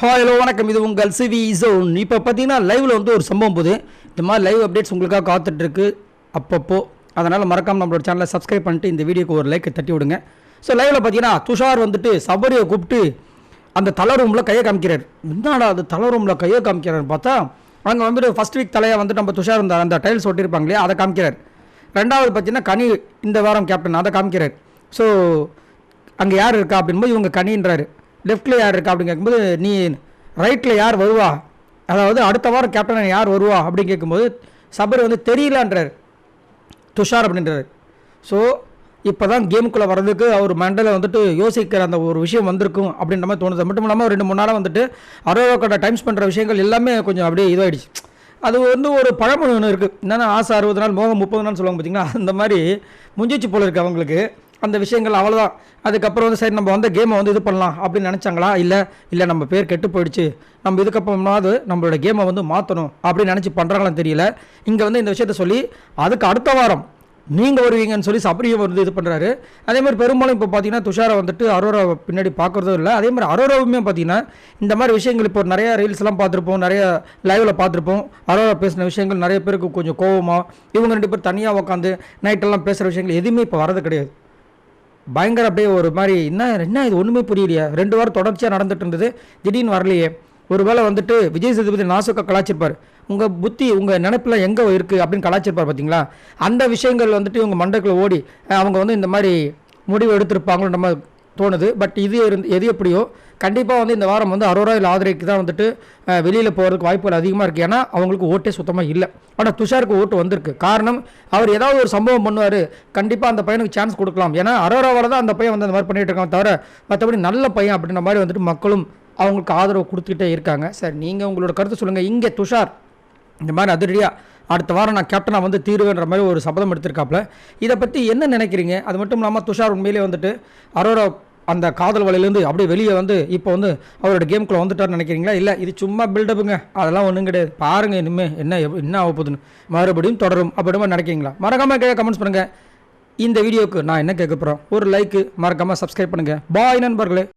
Hello வணக்கம். இது உங்கள் சிவி ஜோன். இப்போ பார்த்தீங்கன்னா லைவில் வந்து ஒரு சம்பவம் போகுது. இந்த மாதிரி லைவ் அப்டேட்ஸ் உங்களுக்காக காத்துட்ருக்கு அப்பப்போ. அதனால் மறக்காமல் நம்மளோட சேனலை சப்ஸ்கிரைப் பண்ணிட்டு இந்த வீடியோக்கு ஒரு லைக்கை தட்டி விடுங்க. ஸோ லைவில் பார்த்தீங்கன்னா துஷார் வந்துட்டு சபரியை கூப்பிட்டு அந்த தலை ரூமில் கையை காமிக்கிறார். என்னடா அது தலை ரூமில் கையை காமிக்கிறாருன்னு பார்த்தா அங்கே வந்துட்டு ஃபஸ்ட் வீக் தலையை வந்துட்டு நம்ம துஷார் அந்த டைல்ஸ் ஒட்டியிருப்பாங்களே அதை காமிக்கிறார். ரெண்டாவது பார்த்தீங்கன்னா கனி இந்த வாரம் கேப்டன் அதை காமிக்கிறார். ஸோ அங்கே யார் இருக்கா அப்படின்போது இவங்க கனின்றாரு. லெஃப்ட்டில் யார் இருக்கா அப்படின்னு கேட்கும்போது நீ ரைட்டில் யார் வருவா, அதாவது அடுத்த வாரம் கேப்டன் யார் வருவா அப்படின்னு கேட்கும்போது சபரி வந்து தெரியலன்றார் துஷார் அப்படின்றார். ஸோ இப்போ தான் கேமுக்குள்ளே வர்றதுக்கு அவர் மண்டல வந்துட்டு யோசிக்கிற அந்த ஒரு விஷயம் வந்திருக்கும் அப்படின்ற மாதிரி தோணுது. மட்டும் இல்லாமல் 2-3 நாளாக வந்துட்டு அரோரோக்கோட டைம் ஸ்பெண்ட் பண்ணுற விஷயங்கள் எல்லாமே கொஞ்சம் அப்படியே இதுவாகிடுச்சு. அது வந்து ஒரு பழமொழி ஒன்று இருக்குது, என்னென்னா ஆசை 60 நாள் மோகம் 30 நாள் சொல்லுவாங்க பார்த்தீங்களா, அந்த மாதிரி முடிஞ்சிச்சு போல இருக்குது அவங்களுக்கு அந்த விஷயங்கள். அவ்வளோதான். அதுக்கப்புறம் வந்து சரி நம்ம வந்து கேமை வந்து இது பண்ணலாம் அப்படின்னு நினச்சாங்களா, இல்லை நம்ம பேர் கெட்டு போயிடுச்சு, நம்ம இதுக்கப்புறமாவது நம்மளோட கேமை வந்து மாற்றணும் அப்படின்னு நினச்சி பண்ணுறாங்களான்னு தெரியல. இங்கே வந்து இந்த விஷயத்த சொல்லி அதுக்கு அடுத்த வாரம் நீங்கள் வருவீங்கன்னு சொல்லி சபரியும் வந்து இது பண்ணுறாரு. அதே மாதிரி பெரும்பாலும் இப்போ பார்த்தீங்கன்னா துஷாரை வந்துட்டு அரோரா பின்னாடி பார்க்குறதும் இல்லை. அதே மாதிரி அரோராவுமே பார்த்தீங்கன்னா இந்த மாதிரி விஷயங்கள் இப்போ நிறையா ரீல்ஸ்லாம் பார்த்துருப்போம், நிறைய லைவில் பார்த்துருப்போம். அரோரா பேசின விஷயங்கள் நிறைய பேருக்கு கொஞ்சம் கோவமாக இவங்க 2 பேர் தனியாக உட்காந்து நைட்டெல்லாம் பேசுகிற விஷயங்கள் எதுவுமே இப்போ வரது கிடையாது. பயங்கர அப்படியே ஒரு மாதிரி என்ன இது ஒன்றுமே புரியலையே, 2 வாரம் தொடர்ச்சியாக நடந்துட்டு இருந்தது, திடீர்னு வரலையே. ஒரு வேளை வந்துட்டு விஜய் சேதுபதி நாசுக்கா கலாச்சிருப்பார், உங்கள் புத்தி உங்கள் நினைப்பில் எங்கே இருக்குது அப்படின்னு கலாச்சிருப்பார் பார்த்தீங்களா. அந்த விஷயங்கள் வந்துட்டு இவங்க மண்டைக்குள்ளே ஓடி அவங்க வந்து இந்த மாதிரி முடிவு எடுத்திருப்பாங்களோ நம்ம தோணுது. பட் எது எப்படியோ கண்டிப்பாக வந்து இந்த வாரம் வந்து அரோரா இல்லை ஆதரைக்கு தான் வந்துட்டு வெளியில் போகிறதுக்கு வாய்ப்புகள் அதிகமாக இருக்குது. ஏன்னா அவங்களுக்கு ஓட்டே சுத்தமாக இல்லை. ஆனால் துஷாருக்கு ஓட்டு வந்திருக்கு. காரணம் அவர் ஏதாவது ஒரு சம்பவம் பண்ணுவார், கண்டிப்பாக அந்த பையனுக்கு சான்ஸ் கொடுக்கலாம். ஏன்னா அரோராவால் தான் அந்த பையன் வந்து அந்த மாதிரி பண்ணிகிட்டு இருக்காங்க, தவிர மற்றபடி நல்ல பையன் அப்படின்ற மாதிரி வந்துட்டு மக்களும் அவங்களுக்கு ஆதரவு கொடுத்துக்கிட்டே இருக்காங்க. சார் நீங்கள் உங்களோட கருத்து சொல்லுங்கள். இங்கே துஷார் இந்த மாதிரி அதிரடியாக அடுத்த வாரம் நான் கேப்டனாக வந்து தீர்வேன்ற மாதிரி ஒரு சபதம் எடுத்திருக்காப்புல. இதை பற்றி என்ன நினைக்கிறீங்க? அது மட்டும் இல்லாமல் துஷார் உண்மையிலே வந்துட்டு அரோரா அந்த காதல் வலையிலேருந்து அப்படியே வெளியே வந்து இப்போ வந்து அவரோட கேமுக்குள்ளே வந்துட்டார்னு நினைக்கிறீங்களா, இல்லை இது சும்மா பில்டப்புங்க, அதெல்லாம் ஒன்றும் கிடையாது, பாருங்கள் இனிமேல் என்ன ஆக போகுதுன்னு மறுபடியும் தொடரும் அப்படிமா நினைக்கிறீங்களா? மறக்காமல் கமெண்ட்ஸ் பண்ணுங்கள். இந்த வீடியோவுக்கு நான் என்ன கேட்க போகிறோம், ஒரு லைக்கு, மறக்காமல் சப்ஸ்கிரைப் பண்ணுங்கள். பாய் நண்பர்களே.